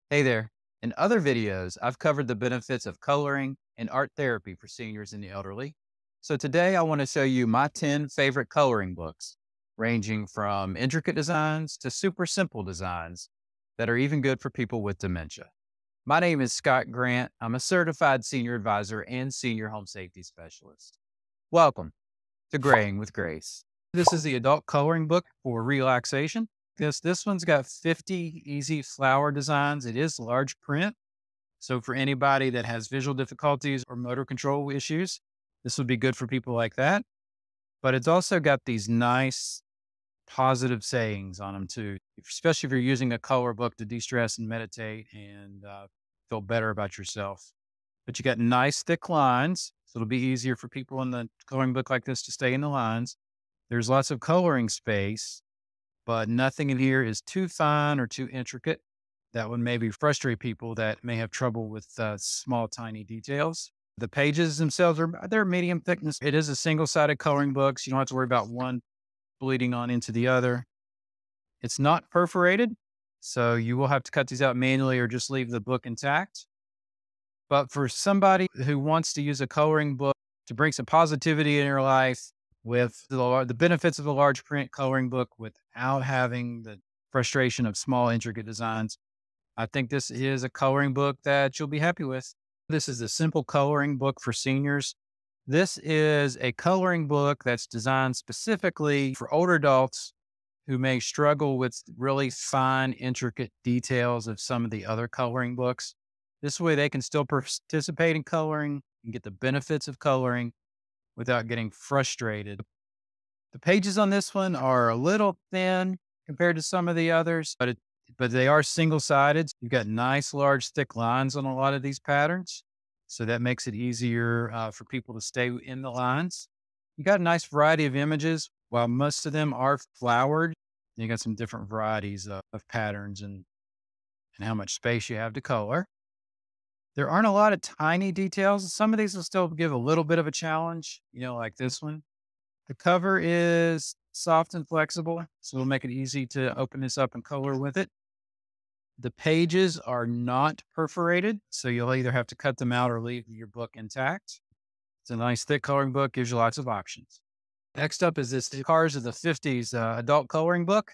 Hey there. In other videos, I've covered the benefits of coloring and art therapy for seniors and the elderly. So today I want to show you my 10 favorite coloring books, ranging from intricate designs to super simple designs that are even good for people with dementia. My name is Scott Grant. I'm a certified senior advisor and senior home safety specialist. Welcome to Graying with Grace. This is the adult coloring book for relaxation. This one's got 50 easy flower designs. It is large print. So for anybody that has visual difficulties or motor control issues, this would be good for people like that. But it's also got these nice positive sayings on them too, especially if you're using a color book to de-stress and meditate and feel better about yourself. But you got nice thick lines, so it'll be easier for people in the coloring book like this to stay in the lines. There's lots of coloring space, but nothing in here is too fine or too intricate. That would maybe frustrate people that may have trouble with small, tiny details. The pages themselves they're medium thickness. It is a single-sided coloring book, so you don't have to worry about one bleeding on into the other. It's not perforated, so you will have to cut these out manually or just leave the book intact. But for somebody who wants to use a coloring book to bring some positivity in your life with the benefits of a large print coloring book without having the frustration of small, intricate designs, I think this is a coloring book that you'll be happy with. This is a simple coloring book for seniors. This is a coloring book that's designed specifically for older adults who may struggle with really fine, intricate details of some of the other coloring books. This way, they can still participate in coloring and get the benefits of coloring without getting frustrated. The pages on this one are a little thin compared to some of the others, but they are single sided. You've got nice, large, thick lines on a lot of these patterns. So that makes it easier for people to stay in the lines. You got a nice variety of images. While most of them are flowered, you got some different varieties of patterns and how much space you have to color. There aren't a lot of tiny details. Some of these will still give a little bit of a challenge, like this one. The cover is soft and flexible, so it'll make it easy to open this up and color with it. The pages are not perforated, so you'll either have to cut them out or leave your book intact. It's a nice thick coloring book, gives you lots of options. Next up is this Cars of the 50s adult coloring book.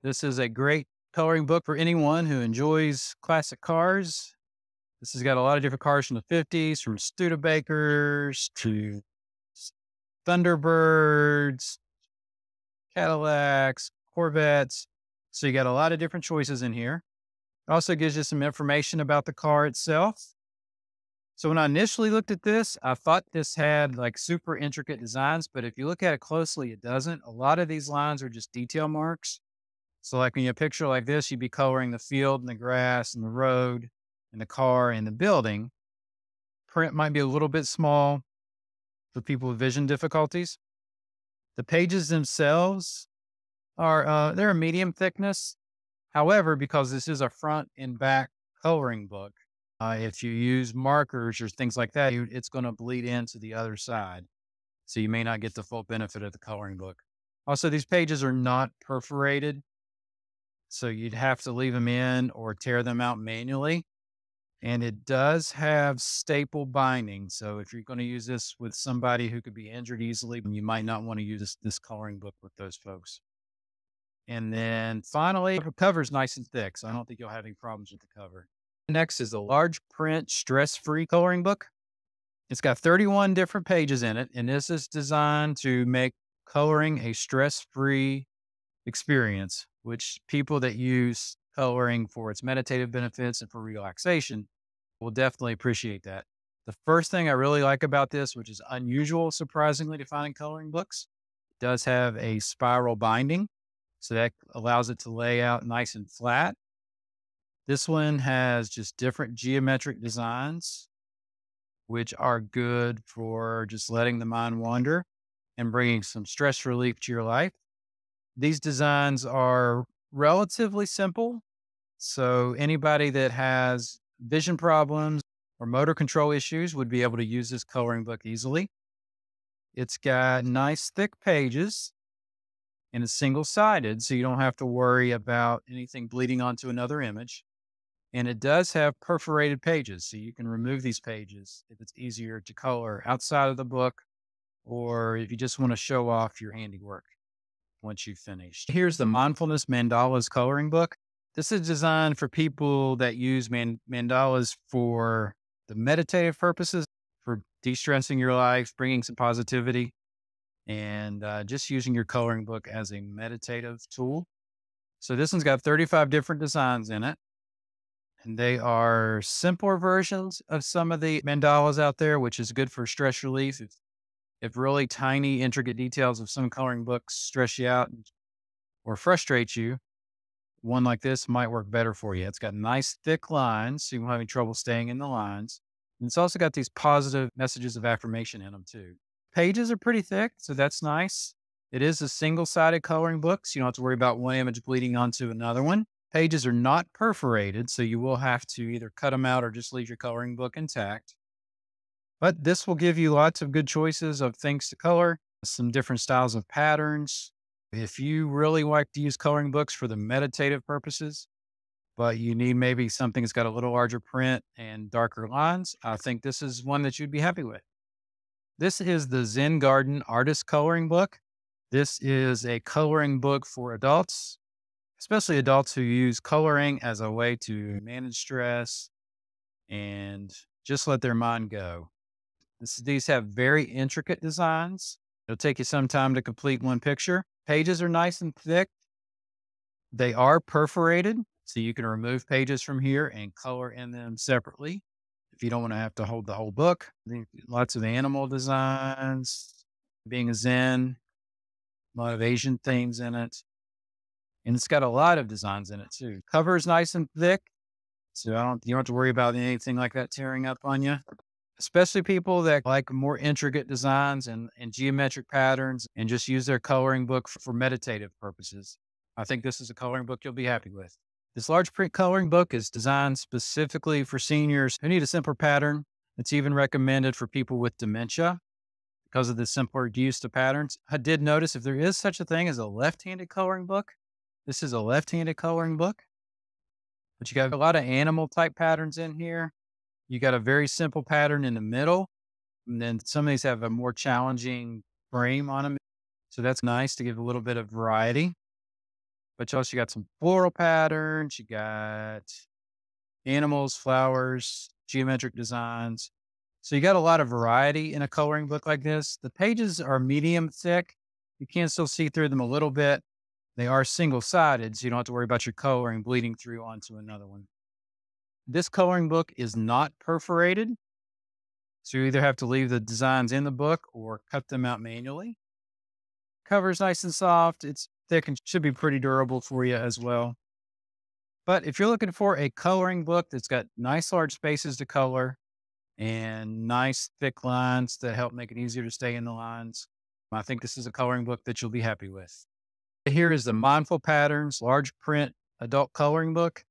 This is a great coloring book for anyone who enjoys classic cars. This has got a lot of different cars from the 50s, from Studebakers to Thunderbirds, Cadillacs, Corvettes. So you got a lot of different choices in here. It also gives you some information about the car itself. So when I initially looked at this, I thought this had like super intricate designs, but if you look at it closely, it doesn't. A lot of these lines are just detail marks. So like when you have a picture like this, you'd be coloring the field and the grass and the road and the car and the building. Print might be a little bit small for people with vision difficulties. The pages themselves they're a medium thickness. However, because this is a front and back coloring book, if you use markers or things like that, it's going to bleed into the other side. So you may not get the full benefit of the coloring book. Also, these pages are not perforated, so you'd have to leave them in or tear them out manually. And it does have staple binding. So if you're going to use this with somebody who could be injured easily, you might not want to use this coloring book with those folks. And then finally, the cover's nice and thick, so I don't think you'll have any problems with the cover. Next is a large print stress-free coloring book. It's got 31 different pages in it, and this is designed to make coloring a stress-free experience, which people that use coloring for its meditative benefits and for relaxation will definitely appreciate that. The first thing I really like about this, which is unusual, surprisingly, to find in coloring books, it does have a spiral binding. So that allows it to lay out nice and flat. This one has just different geometric designs, which are good for just letting the mind wander and bringing some stress relief to your life. These designs are relatively simple. So anybody that has vision problems or motor control issues would be able to use this coloring book easily. It's got nice thick pages and it's single sided, so you don't have to worry about anything bleeding onto another image. And it does have perforated pages, so you can remove these pages if it's easier to color outside of the book or if you just want to show off your handiwork once you've finished. Here's the Mindfulness Mandalas coloring book. This is designed for people that use mandalas for the meditative purposes, for de-stressing your life, bringing some positivity, and just using your coloring book as a meditative tool. So this one's got 35 different designs in it, and they are simpler versions of some of the mandalas out there, which is good for stress relief. If really tiny, intricate details of some coloring books stress you out or frustrate you, one like this might work better for you. It's got nice thick lines, so you won't have any trouble staying in the lines. And it's also got these positive messages of affirmation in them too. Pages are pretty thick, so that's nice. It is a single-sided coloring book, so you don't have to worry about one image bleeding onto another one. Pages are not perforated, so you will have to either cut them out or just leave your coloring book intact. But this will give you lots of good choices of things to color, some different styles of patterns. If you really like to use coloring books for the meditative purposes, but you need maybe something that's got a little larger print and darker lines, I think this is one that you'd be happy with. This is the Zen Garden Artist Coloring Book. This is a coloring book for adults, especially adults who use coloring as a way to manage stress and just let their mind go. These have very intricate designs. It'll take you some time to complete one picture. Pages are nice and thick. They are perforated, so you can remove pages from here and color in them separately if you don't want to have to hold the whole book. Lots of animal designs, being a Zen, a lot of Asian themes in it. And it's got a lot of designs in it too. Cover is nice and thick, so you don't have to worry about anything like that tearing up on you. Especially people that like more intricate designs and geometric patterns and just use their coloring book for meditative purposes. I think this is a coloring book you'll be happy with. This large print coloring book is designed specifically for seniors who need a simpler pattern. It's even recommended for people with dementia because of the simpler use of patterns. I did notice if there is such a thing as a left-handed coloring book, this is a left-handed coloring book, but you got a lot of animal type patterns in here. You got a very simple pattern in the middle, and then some of these have a more challenging frame on them. So that's nice to give a little bit of variety. But you also got some floral patterns, you got animals, flowers, geometric designs. So you got a lot of variety in a coloring book like this. The pages are medium thick. You can still see through them a little bit. They are single-sided, so you don't have to worry about your coloring bleeding through onto another one. This coloring book is not perforated, so you either have to leave the designs in the book or cut them out manually. Cover is nice and soft. It's thick and should be pretty durable for you as well. But if you're looking for a coloring book that's got nice large spaces to color and nice thick lines that help make it easier to stay in the lines, I think this is a coloring book that you'll be happy with. Here is the Mindful Patterns large print adult coloring book.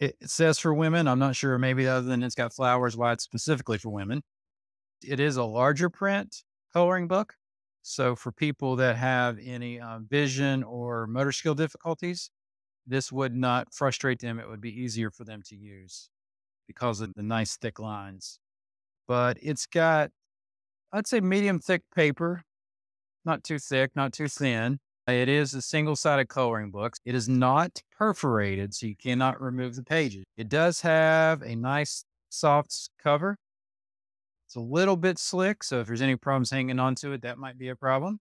It says for women. I'm not sure, maybe other than it's got flowers, why it's specifically for women. It is a larger print coloring book. So for people that have any vision or motor skill difficulties, this would not frustrate them. It would be easier for them to use because of the nice thick lines. But it's got, I'd say, medium thick paper, not too thick, not too thin. It is a single-sided coloring book. It is not perforated, so you cannot remove the pages. It does have a nice soft cover. It's a little bit slick, so if there's any problems hanging onto it, that might be a problem.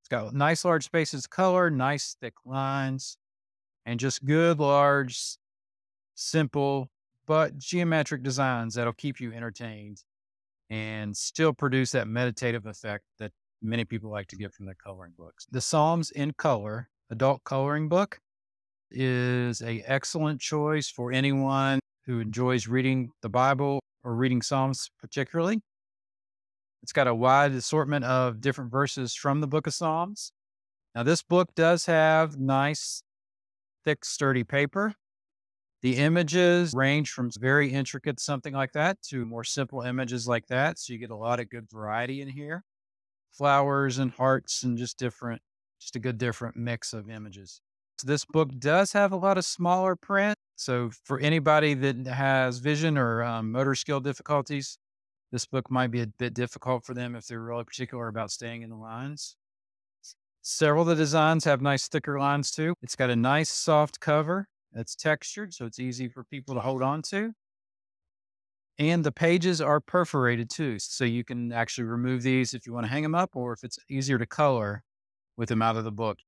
It's got nice large spaces of color, nice thick lines, and just good, large, simple, but geometric designs that'll keep you entertained and still produce that meditative effect that many people like to get from their coloring books. The Psalms in Color adult coloring book is an excellent choice for anyone who enjoys reading the Bible or reading Psalms particularly. It's got a wide assortment of different verses from the book of Psalms. Now, this book does have nice, thick, sturdy paper. The images range from very intricate, something like that, to more simple images like that. So you get a lot of good variety in here. Flowers and hearts and just a good different mix of images. This book does have a lot of smaller print. So for anybody that has vision or motor skill difficulties, this book might be a bit difficult for them if they're really particular about staying in the lines. Several of the designs have nice thicker lines too. It's got a nice soft cover that's textured, so it's easy for people to hold on to. And the pages are perforated too, so you can actually remove these if you want to hang them up or if it's easier to color with them out of the book.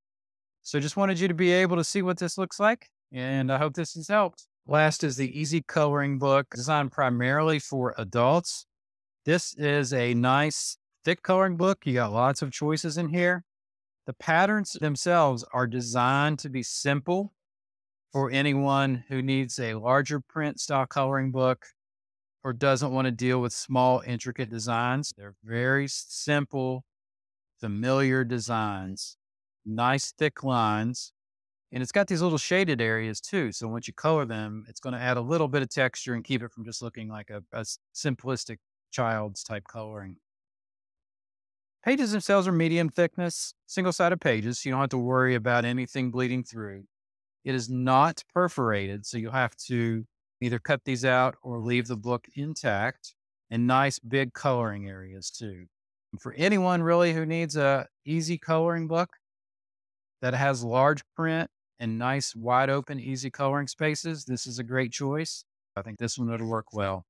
So just wanted you to be able to see what this looks like, and I hope this has helped. Last is the Easy Coloring Book, designed primarily for adults. This is a nice, thick coloring book. You got lots of choices in here. The patterns themselves are designed to be simple for anyone who needs a larger print style coloring book or doesn't want to deal with small, intricate designs. They're very simple, familiar designs, nice, thick lines. And it's got these little shaded areas too. So once you color them, it's going to add a little bit of texture and keep it from just looking like a simplistic child's type coloring. Pages themselves are medium thickness, single-sided pages, so you don't have to worry about anything bleeding through. It is not perforated, so you'll have to either cut these out or leave the book intact, and nice big coloring areas too. And for anyone really who needs a easy coloring book that has large print and nice wide open easy coloring spaces, this is a great choice. I think this one would work well.